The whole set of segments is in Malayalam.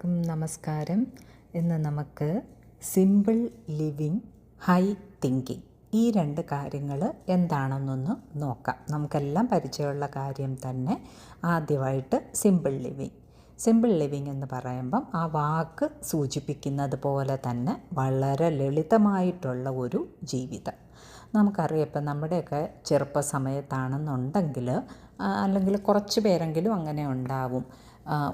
എല്ലാവർക്കും നമസ്കാരം. ഇന്ന് നമുക്ക് സിമ്പിൾ ലിവിങ്, ഹൈ തിങ്കിങ് ഈ രണ്ട് കാര്യങ്ങൾ എന്താണെന്നൊന്ന് നോക്കാം. നമുക്കെല്ലാം പരിചയമുള്ള കാര്യം തന്നെ. ആദ്യമായിട്ട് സിമ്പിൾ ലിവിങ് എന്ന് പറയുമ്പം ആ വാക്ക് സൂചിപ്പിക്കുന്നത് പോലെ തന്നെ വളരെ ലളിതമായിട്ടുള്ള ഒരു ജീവിതം. നമുക്കറിയാം, ഇപ്പം നമ്മുടെയൊക്കെ ചെറുപ്പ സമയത്താണെന്നുണ്ടെങ്കിൽ അല്ലെങ്കിൽ കുറച്ച് പേരെങ്കിലും അങ്ങനെ ഉണ്ടാവും,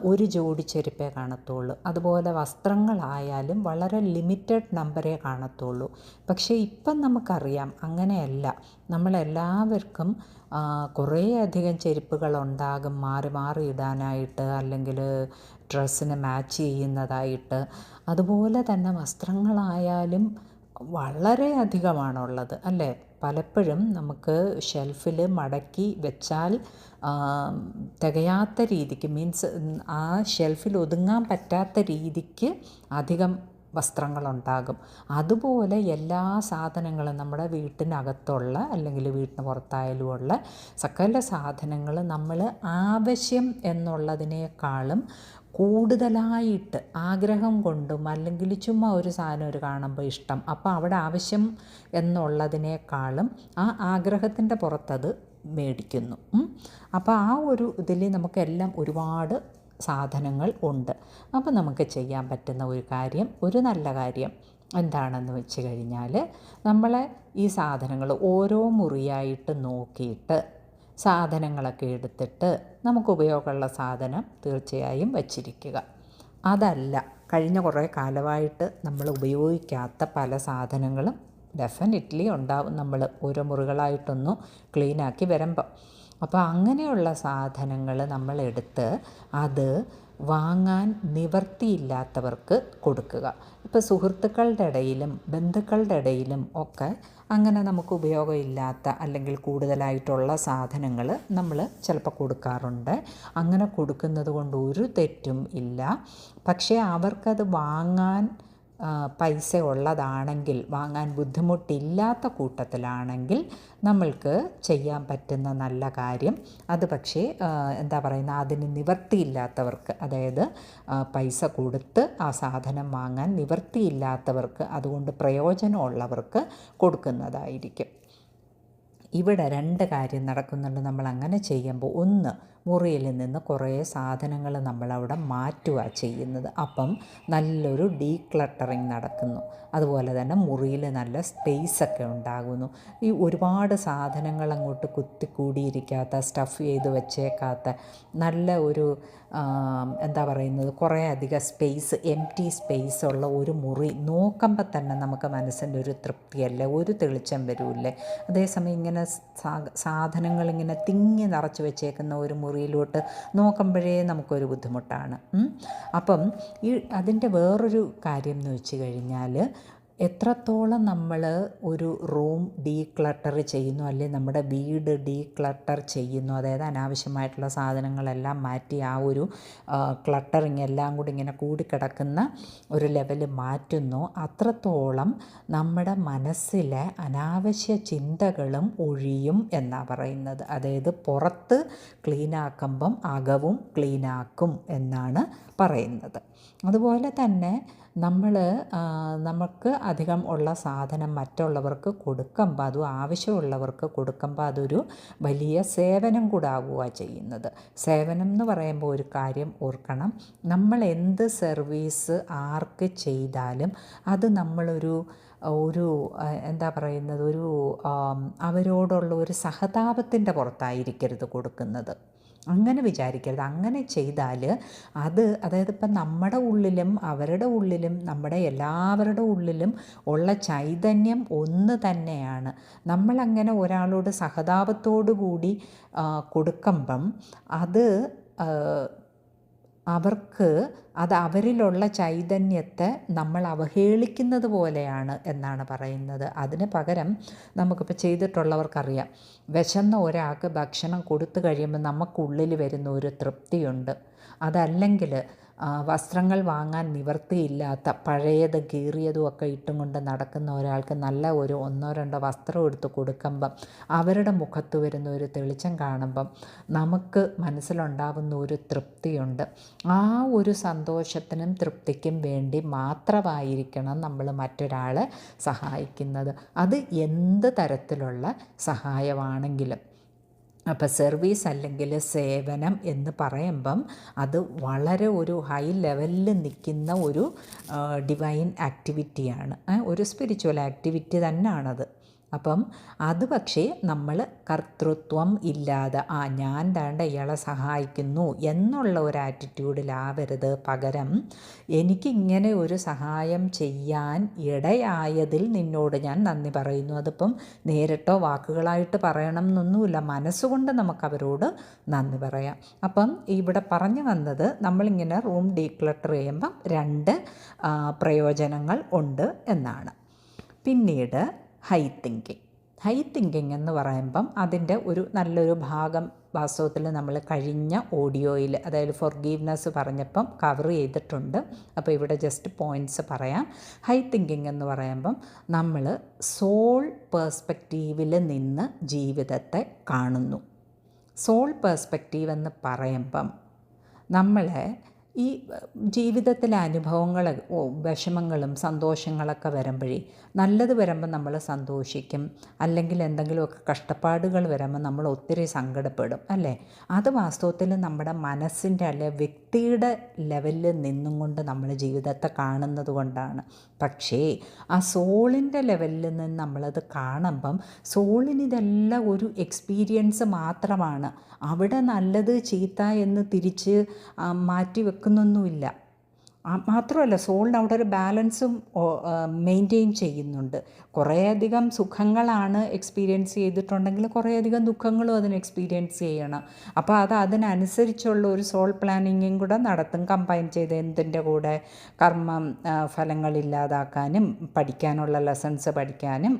ഒരു ജോഡി ചെരുപ്പേ കാണത്തുള്ളൂ. അതുപോലെ വസ്ത്രങ്ങളായാലും വളരെ ലിമിറ്റഡ് നമ്പറേ കാണത്തുള്ളൂ. പക്ഷേ ഇപ്പം നമുക്കറിയാം അങ്ങനെയല്ല. നമ്മളെല്ലാവർക്കും കുറേയധികം ചെരുപ്പുകളുണ്ടാകും, മാറി മാറി ഇടാനായിട്ട്, അല്ലെങ്കിൽ ഡ്രസ്സിന് മാച്ച് ചെയ്യുന്നതായിട്ട്. അതുപോലെ തന്നെ വസ്ത്രങ്ങളായാലും വളരെ അധികമാണുള്ളത് അല്ലേ. പലപ്പോഴും നമുക്ക് ഷെൽഫിൽ മടക്കി വെച്ചാൽ തികയാത്ത രീതിക്ക്, മീൻസ് ആ ഷെൽഫിൽ ഒതുങ്ങാൻ പറ്റാത്ത രീതിക്ക് അധികം വസ്ത്രങ്ങളുണ്ടാകും. അതുപോലെ എല്ലാ സാധനങ്ങളും നമ്മുടെ വീട്ടിനകത്തുള്ള അല്ലെങ്കിൽ വീട്ടിന് പുറത്തായാലും ഉള്ള സകല സാധനങ്ങൾ നമ്മൾ ആവശ്യം എന്നുള്ളതിനേക്കാളും കൂടുതലായിട്ട് ആഗ്രഹം കൊണ്ടും, അല്ലെങ്കിൽ ചുമ്മാ ഒരു സാധനം കാണുമ്പോൾ ഇഷ്ടം, അപ്പോൾ അവിടെ ആവശ്യം എന്നുള്ളതിനേക്കാളും ആ ആഗ്രഹത്തിൻ്റെ പുറത്തത് മേടിക്കുന്നു. അപ്പോൾ ആ ഒരു ഇതിൽ നമുക്കെല്ലാം ഒരുപാട് സാധനങ്ങൾ ഉണ്ട്. അപ്പോൾ നമുക്ക് ചെയ്യാൻ പറ്റുന്ന ഒരു നല്ല കാര്യം എന്താണെന്ന് വെച്ച് കഴിഞ്ഞാൽ, നമ്മളെ ഈ സാധനങ്ങൾ ഓരോ മുറിയായിട്ട് നോക്കിയിട്ട് സാധനങ്ങളൊക്കെ എടുത്തിട്ട് നമുക്ക് ഉപയോഗമുള്ള സാധനം തീർച്ചയായും വച്ചിരിക്കുക. അതല്ല, കഴിഞ്ഞ കുറേ കാലമായിട്ട് നമ്മൾ ഉപയോഗിക്കാത്ത പല സാധനങ്ങളും ഡെഫിനറ്റ്ലി ഉണ്ടാവും നമ്മൾ ഓരോ മുറികളായിട്ടൊന്ന് ക്ലീനാക്കി വരുമ്പം. അപ്പോൾ അങ്ങനെയുള്ള സാധനങ്ങൾ നമ്മളെടുത്ത് അത് വാങ്ങാൻ നിവർത്തിയില്ലാത്തവർക്ക് കൊടുക്കുക. ഇപ്പോൾ സുഹൃത്തുക്കളുടെ ഇടയിലും ബന്ധുക്കളുടെ ഇടയിലും ഒക്കെ അങ്ങനെ നമുക്ക് ഉപയോഗമില്ലാത്ത അല്ലെങ്കിൽ കൂടുതലായിട്ടുള്ള സാധനങ്ങൾ നമ്മൾ ചിലപ്പോൾ കൊടുക്കാറുണ്ട്. അങ്ങനെ കൊടുക്കുന്നത് കൊണ്ട് ഒരു തെറ്റും ഇല്ല. പക്ഷേ അവർക്കത് വാങ്ങാൻ പൈസ ഉള്ളതാണെങ്കിൽ, വാങ്ങാൻ ബുദ്ധിമുട്ടില്ലാത്ത കൂട്ടത്തിലാണെങ്കിൽ നമ്മൾക്ക് ചെയ്യാൻ പറ്റുന്ന നല്ല കാര്യം അത്. പക്ഷേ അതിന് നിവർത്തിയില്ലാത്തവർക്ക്, അതായത് പൈസ കൊടുത്ത് ആ സാധനം വാങ്ങാൻ നിവർത്തിയില്ലാത്തവർക്ക്, അതുകൊണ്ട് പ്രയോജനമുള്ളവർക്ക് കൊടുക്കുന്നതായിരിക്കും. ഇവിടെ രണ്ട് കാര്യം നടക്കുന്നുണ്ട് നമ്മൾ അങ്ങനെ ചെയ്യുമ്പോൾ. ഒന്ന്, മുറിയിൽ നിന്ന് കുറേ സാധനങ്ങൾ നമ്മളവിടെ മാറ്റുക ചെയ്യുന്നത്. അപ്പം നല്ലൊരു ഡീക്ലട്ടറിങ് നടക്കുന്നു. അതുപോലെ തന്നെ മുറിയിൽ നല്ല സ്പേസൊക്കെ ഉണ്ടാകുന്നു. ഈ ഒരുപാട് സാധനങ്ങൾ അങ്ങോട്ട് കുത്തിക്കൂടിയിരിക്കാത്ത, സ്റ്റഫ് ചെയ്ത് വെച്ചേക്കാത്ത, നല്ല ഒരു കുറേ അധികം സ്പേസ്, എംപ്റ്റി സ്പേസ് ഉള്ള ഒരു മുറി നോക്കുമ്പോൾ തന്നെ നമുക്ക് മനസ്സിൻ്റെ ഒരു തൃപ്തിയല്ലേ, ഒരു തെളിച്ചം വരില്ലേ. അതേസമയം ഇങ്ങനെ സാധനങ്ങളിങ്ങനെ തിങ്ങി നിറച്ച് വെച്ചേക്കുന്ന ഒരു മുറിയിലോട്ട് നോക്കുമ്പോഴേ നമുക്കൊരു ബുദ്ധിമുട്ടാണ്. അപ്പം അതിൻ്റെ വേറൊരു കാര്യം എന്ന് വെച്ച് കഴിഞ്ഞാൽ, എത്രത്തോളം നമ്മൾ ഒരു റൂം ഡീക്ലട്ടർ ചെയ്യുന്നു, അല്ലെങ്കിൽ നമ്മുടെ വീട് ഡീക്ലട്ടർ ചെയ്യുന്നു, അതായത് അനാവശ്യമായിട്ടുള്ള സാധനങ്ങളെല്ലാം മാറ്റി ആ ഒരു ക്ലട്ടറിങ് എല്ലാം കൂടി ഇങ്ങനെ കൂടിക്കിടക്കുന്ന ഒരു ലെവൽ മാറ്റുന്നു, അത്രത്തോളം നമ്മുടെ മനസ്സിലെ അനാവശ്യ ചിന്തകളും ഒഴിയും എന്നാണ് പറയുന്നത്. അതായത് പുറത്ത് ക്ലീനാക്കുമ്പം അകവും ക്ലീനാക്കും എന്നാണ് പറയുന്നത്. അതുപോലെ തന്നെ നമുക്ക് അധികം ഉള്ള സാധനം മറ്റുള്ളവർക്ക് കൊടുക്കുമ്പോൾ, അതും ആവശ്യമുള്ളവർക്ക് കൊടുക്കുമ്പോൾ, അതൊരു വലിയ സേവനം കൂടെ ആവുക ചെയ്യുന്നത്. സേവനം എന്ന് പറയുമ്പോൾ ഒരു കാര്യം ഓർക്കണം, നമ്മൾ എന്ത് സർവീസ് ആർക്ക് ചെയ്താലും അത് നമ്മളൊരു അവരോടുള്ള ഒരു സഹതാപത്തിൻ്റെ പുറത്തായിരിക്കരുത് കൊടുക്കുന്നത്. അങ്ങനെ വിചാരിക്കരുത്. അങ്ങനെ ചെയ്താൽ അതായത് ഇപ്പം നമ്മുടെ ഉള്ളിലും അവരുടെ ഉള്ളിലും നമ്മുടെ എല്ലാവരുടെ ഉള്ളിലും ഉള്ള ചൈതന്യം ഒന്ന് തന്നെയാണ്. നമ്മളങ്ങനെ ഒരാളോട് സഹതാപത്തോടു കൂടി കൊടുക്കുമ്പം അവരിലുള്ള ചൈതന്യത്തെ നമ്മൾ അവഹേളിക്കുന്നത് പോലെയാണ് എന്നാണ് പറയുന്നത്. അതിന് പകരം നമുക്കിപ്പോൾ ചെയ്തിട്ടുള്ളവർക്കറിയാം, വിശന്ന ഒരാൾക്ക് ഭക്ഷണം കൊടുത്തു കഴിയുമ്പോൾ നമുക്കുള്ളിൽ വരുന്ന ഒരു തൃപ്തിയുണ്ട്. അതല്ലെങ്കിൽ വസ്ത്രങ്ങൾ വാങ്ങാൻ നിവർത്തിയില്ലാത്ത പഴയത് കീറിയതും ഒക്കെ ഇട്ടും കൊണ്ട് നടക്കുന്ന ഒരാൾക്ക് നല്ല ഒരു 1-2 വസ്ത്രം എടുത്ത് കൊടുക്കുമ്പം അവരുടെ മുഖത്ത് വരുന്ന ഒരു തെളിച്ചം കാണുമ്പം നമുക്ക് മനസ്സിലുണ്ടാവുന്ന ഒരു തൃപ്തിയുണ്ട്. ആ ഒരു സന്തോഷത്തിനും തൃപ്തിക്കും വേണ്ടി മാത്രമായിരിക്കണം നമ്മൾ മറ്റൊരാളെ സഹായിക്കുന്നത്. അത് എന്ത് തരത്തിലുള്ള സഹായമാണെങ്കിലും. അപ്പോൾ സർവീസ് അല്ലെങ്കിൽ സേവനം എന്ന് പറയുമ്പം അത് വളരെ ഒരു ഹൈ ലെവലിൽ നിൽക്കുന്ന ഒരു ഡിവൈൻ ആക്ടിവിറ്റിയാണ്, ഒരു സ്പിരിച്വൽ ആക്ടിവിറ്റി തന്നെയാണത്. അപ്പം അത് പക്ഷേ നമ്മൾ കർത്തൃത്വം ഇല്ലാതെ ഞാൻ വേണ്ട ഇയാളെ സഹായിക്കുന്നു എന്നുള്ള ഒരു ആറ്റിറ്റ്യൂഡിലാവരുത്. പകരം എനിക്കിങ്ങനെ ഒരു സഹായം ചെയ്യാൻ ഇടയായതിൽ നിന്നോട് ഞാൻ നന്ദി പറയുന്നു. അതിപ്പം നേരിട്ടോ വാക്കുകളായിട്ട് പറയണം എന്നൊന്നുമില്ല, മനസ്സുകൊണ്ട് നമുക്കവരോട് നന്ദി പറയാം. അപ്പം ഇവിടെ പറഞ്ഞു വന്നത്, നമ്മളിങ്ങനെ റൂം ഡീക്ലട്ടർ ചെയ്യുമ്പം 2 പ്രയോജനങ്ങൾ ഉണ്ട് എന്നാണ്. പിന്നീട് ഹൈ തിങ്കിങ് എന്ന് പറയുമ്പം അതിൻ്റെ ഒരു നല്ലൊരു ഭാഗം വാസ്തവത്തിൽ നമ്മൾ കഴിഞ്ഞ ഓഡിയോയിൽ, അതായത് ഫോർഗീവ്നെസ് പറഞ്ഞപ്പം കവർ ചെയ്തിട്ടുണ്ട്. അപ്പോൾ ഇവിടെ ജസ്റ്റ് പോയിൻറ്റ്സ് പറയാം. ഹൈ തിങ്കിങ് എന്ന് പറയുമ്പം നമ്മൾ സോൾ പേഴ്സ്പെക്റ്റീവിൽ നിന്ന് ജീവിതത്തെ കാണുന്നു. സോൾ പേഴ്സ്പെക്റ്റീവ് എന്ന് പറയുമ്പം നമ്മളെ ഈ ജീവിതത്തിലെ അനുഭവങ്ങൾ, വിഷമങ്ങളും സന്തോഷങ്ങളൊക്കെ വരുമ്പോഴേ, നല്ലത് വരുമ്പോൾ നമ്മൾ സന്തോഷിക്കും, അല്ലെങ്കിൽ എന്തെങ്കിലുമൊക്കെ കഷ്ടപ്പാടുകൾ വരുമ്പോൾ നമ്മൾ ഒത്തിരി സങ്കടപ്പെടും, അല്ലേ? അത് വാസ്തവത്തിൽ നമ്മുടെ മനസ്സിൻ്റെ അല്ലെ വ്യക്തിയുടെ ലെവലിൽ നിന്നും കൊണ്ട് നമ്മൾ ജീവിതത്തെ കാണുന്നത് കൊണ്ടാണ്. പക്ഷേ ആ സോളിൻ്റെ ലെവലിൽ നിന്ന് നമ്മളത് കാണുമ്പം സോളിനിതെല്ലാം ഒരു എക്സ്പീരിയൻസ് മാത്രമാണ്. അവിടെ നല്ലത് ചീത്ത എന്ന് തിരിച്ച് മാറ്റി വെക്കുന്നൊന്നുമില്ല. മാത്രമല്ല സോളിന് അവിടെ ഒരു ബാലൻസും മെയിൻറ്റെയിൻ ചെയ്യുന്നുണ്ട്. കുറേയധികം സുഖങ്ങളാണ് എക്സ്പീരിയൻസ് ചെയ്തിട്ടുണ്ടെങ്കിൽ കുറേയധികം ദുഃഖങ്ങളും അതിന് എക്സ്പീരിയൻസ് ചെയ്യണം. അപ്പോൾ അതിനനുസരിച്ചുള്ള ഒരു സോൾ പ്ലാനിങ്ങും കൂടെ നടത്തും, കമ്പൈൻ ചെയ്ത് എന്തിൻ്റെ കൂടെ കർമ്മം ഫലങ്ങളില്ലാതാക്കാനും പഠിക്കാനുള്ള ലെസൺസ് പഠിക്കാനും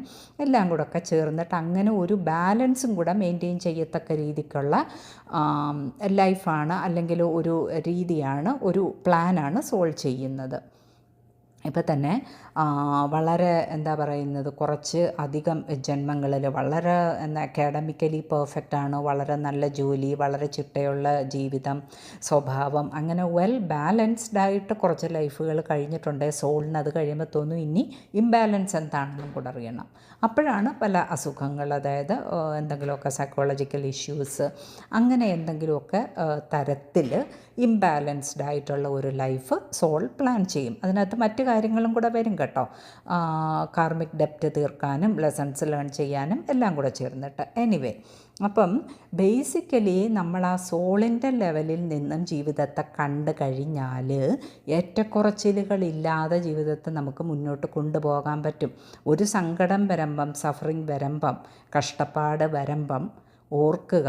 എല്ലാം കൂടെ ഒക്കെ ചേർന്നിട്ട് അങ്ങനെ ഒരു ബാലൻസും കൂടെ മെയിൻറ്റെയിൻ ചെയ്യത്തക്ക രീതിക്കുള്ള ലൈഫാണ്, അല്ലെങ്കിൽ ഒരു രീതിയാണ്, ഒരു പ്ലാനാണ് സോൾ ചെയ്യുന്നത്. ഇപ്പം തന്നെ വളരെ എന്താ പറയുന്നത്, കുറച്ച് അധികം ജന്മങ്ങളിൽ വളരെ അക്കാഡമിക്കലി പെർഫെക്റ്റാണ്, വളരെ നല്ല ജോലി, വളരെ ചിട്ടയുള്ള ജീവിതം, സ്വഭാവം, അങ്ങനെ വെൽ ബാലൻസ്ഡ് ആയിട്ട് കുറച്ച് ലൈഫുകൾ കഴിഞ്ഞിട്ടുണ്ട്. സോളിന് അത് കഴിയുമ്പോൾ തോന്നും ഇനി ഇംബാലൻസ് എന്താണെന്നും കൂടെ അറിയണം. അപ്പോഴാണ് പല അസുഖങ്ങൾ, അതായത് എന്തെങ്കിലുമൊക്കെ സൈക്കോളജിക്കൽ ഇഷ്യൂസ്, അങ്ങനെ എന്തെങ്കിലുമൊക്കെ തരത്തിൽ ഇംബാലൻസ്ഡ് ആയിട്ടുള്ള ഒരു ലൈഫ് സോൾ പ്ലാൻ ചെയ്യും. അതിനകത്ത് മറ്റു കാര്യങ്ങളും കൂടെ വരും കേട്ടോ, കാർമിക് ഡെപ്റ്റ് തീർക്കാനും ലെസൺസ് ലേൺ ചെയ്യാനും എല്ലാം കൂടെ ചേർന്നിട്ട്. എനിവേ, അപ്പം ബേസിക്കലി നമ്മൾ ആ സോളിൻ്റെ ലെവലിൽ നിന്നും ജീവിതത്തെ കണ്ടു കഴിഞ്ഞാൽ ഏറ്റക്കുറച്ചിലുകളില്ലാതെ ജീവിതത്തെ നമുക്ക് മുന്നോട്ട് കൊണ്ടുപോകാൻ പറ്റും. ഒരു സങ്കടം വരുമ്പം, സഫറിങ് വരുമ്പം, കഷ്ടപ്പാട് വരുമ്പം ഓർക്കുക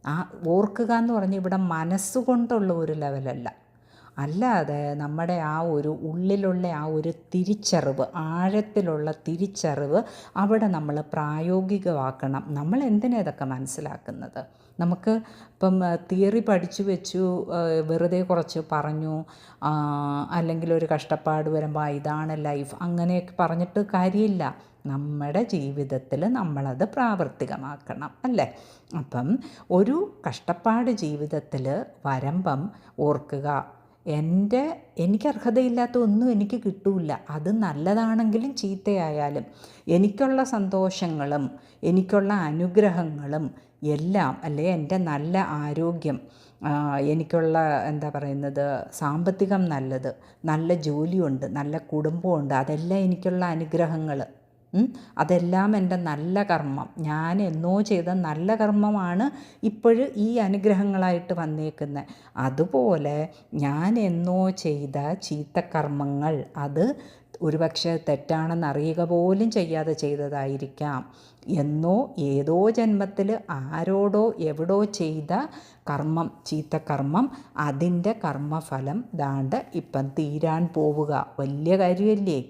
എന്ന് പറഞ്ഞാൽ ഇവിടെ മനസ്സുകൊണ്ടുള്ള ഒരു ലെവലല്ല, അല്ലാതെ നമ്മുടെ ആ ഒരു ഉള്ളിലുള്ള ആ ഒരു തിരിച്ചറിവ്, ആഴത്തിലുള്ള തിരിച്ചറിവ് അവിടെ നമ്മൾ പ്രായോഗികമാക്കണം. നമ്മൾ എന്തിനാ ഇതൊക്കെ മനസ്സിലാക്കുന്നത്? നമുക്ക് ഇപ്പം തിയറി പഠിച്ചു വെച്ചു, വെറുതെ കുറച്ച് പറഞ്ഞു, അല്ലെങ്കിൽ ഒരു കഷ്ടപ്പാട് വരുമ്പോൾ ഇതാണ് ലൈഫ് അങ്ങനെയൊക്കെ പറഞ്ഞിട്ട് കാര്യമില്ല. നമ്മുടെ ജീവിതത്തിൽ നമ്മളത് പ്രാവർത്തികമാക്കണം, അല്ലേ? അപ്പം ഒരു കഷ്ടപ്പാട് ജീവിതത്തിൽ വരുമ്പം ഓർക്കുക, എനിക്ക് അർഹതയില്ലാത്ത ഒന്നും എനിക്ക് കിട്ടൂല. അത് നല്ലതാണെങ്കിലും ചീത്തയായാലും എനിക്കുള്ള സന്തോഷങ്ങളും എനിക്കുള്ള അനുഗ്രഹങ്ങളും എല്ലാം, അല്ലെ എൻ്റെ നല്ല ആരോഗ്യം, എനിക്കുള്ള എന്താ പറയുന്നത് സാമ്പത്തികം നല്ലത്, നല്ല ജോലിയുണ്ട്, നല്ല കുടുംബമുണ്ട്, അതെല്ലാം എനിക്കുള്ള അനുഗ്രഹങ്ങൾ. അതെല്ലാം എൻ്റെ നല്ല കർമ്മം, ഞാൻ എന്നോ ചെയ്ത നല്ല കർമ്മമാണ് ഇപ്പോഴും ഈ അനുഗ്രഹങ്ങളായിട്ട് വന്നേക്കുന്നത്. അതുപോലെ ഞാൻ എന്നോ ചെയ്ത ചീത്തക്കർമ്മങ്ങൾ, അത് ഒരുപക്ഷെ തെറ്റാണെന്ന് അറിയുക പോലും ചെയ്യാതെ ചെയ്തതായിരിക്കാം. എന്നോ ഏതോ ജന്മത്തിൽ ആരോടോ എവിടോ ചെയ്ത കർമ്മം, ചീത്തക്കർമ്മം, അതിൻ്റെ കർമ്മഫലം ദാണ്ട് ഇപ്പം തീരാൻ പോവുക. വലിയ കാര്യമല്ലേ?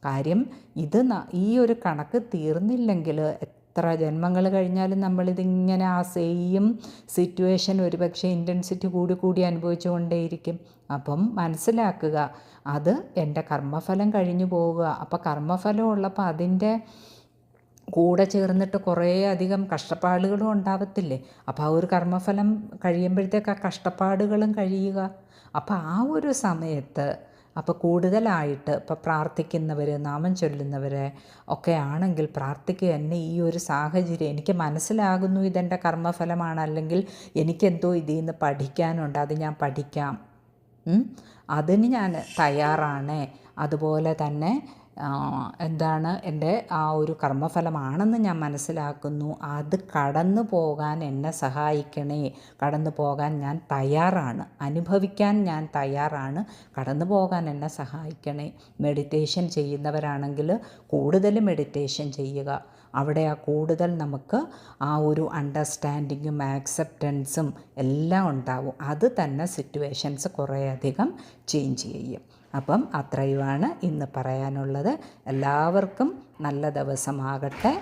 കാര്യം ഇത് ഈ ഒരു കണക്ക് തീർന്നില്ലെങ്കിൽ എത്ര ജന്മങ്ങൾ കഴിഞ്ഞാലും നമ്മളിതിങ്ങനെ ആ സെയിം സിറ്റുവേഷൻ ഒരുപക്ഷെ ഇൻറ്റൻസിറ്റി കൂടി അനുഭവിച്ചു കൊണ്ടേയിരിക്കും. അപ്പം മനസ്സിലാക്കുക, അത് എൻ്റെ കർമ്മഫലം കഴിഞ്ഞു പോവുക. അപ്പോൾ കർമ്മഫലം ഉള്ളപ്പോൾ അതിൻ്റെ കൂടെ ചേർന്നിട്ട് കുറേ അധികം കഷ്ടപ്പാടുകളും ഉണ്ടാവത്തില്ലേ. അപ്പോൾ ആ ഒരു കർമ്മഫലം കഴിയുമ്പോഴത്തേക്ക് ആ കഷ്ടപ്പാടുകളും കഴിയുക. അപ്പോൾ ആ ഒരു സമയത്ത് അപ്പോൾ കൂടുതലായിട്ട് ഇപ്പോൾ പ്രാർത്ഥിക്കുന്നവർ, നാമം ചൊല്ലുന്നവർ ഒക്കെ ആണെങ്കിൽ പ്രാർത്ഥിക്കുക, എന്നെ ഈ ഒരു സാഹചര്യം എനിക്ക് മനസ്സിലാകുന്നു ഇതെൻ്റെ കർമ്മഫലമാണ്, അല്ലെങ്കിൽ എനിക്കെന്തോ ഇതിൽ നിന്ന് പഠിക്കാനുണ്ട്, അത് ഞാൻ പഠിക്കാം, അതിന് ഞാൻ തയ്യാറാണ്. അതുപോലെ തന്നെ എന്താണ് എൻ്റെ ആ ഒരു കർമ്മഫലമാണെന്ന് ഞാൻ മനസ്സിലാക്കുന്നു, അത് കടന്നു പോകാൻ എന്നെ സഹായിക്കണേ, കടന്നു പോകാൻ ഞാൻ തയ്യാറാണ്, അനുഭവിക്കാൻ ഞാൻ തയ്യാറാണ്, കടന്നു പോകാൻ എന്നെ സഹായിക്കണേ. മെഡിറ്റേഷൻ ചെയ്യുന്നവരാണെങ്കിൽ കൂടുതൽ മെഡിറ്റേഷൻ ചെയ്യുക. അവിടെ ആ കൂടുതൽ നമുക്ക് ആ ഒരു അണ്ടർസ്റ്റാൻഡിങ്ങും ആക്സെപ്റ്റൻസും എല്ലാം ഉണ്ടാവും. അത് തന്നെ സിറ്റുവേഷൻസ് കുറേയധികം ചേഞ്ച് ചെയ്യും. അപ്പം അത്രയുമാണ് ഇന്ന് പറയാനുള്ളത്. എല്ലാവർക്കും നല്ല ദിവസമാകട്ടെ.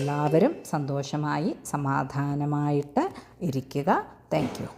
എല്ലാവരും സന്തോഷമായി സമാധാനമായിട്ട് ഇരിക്കുക. Thank you.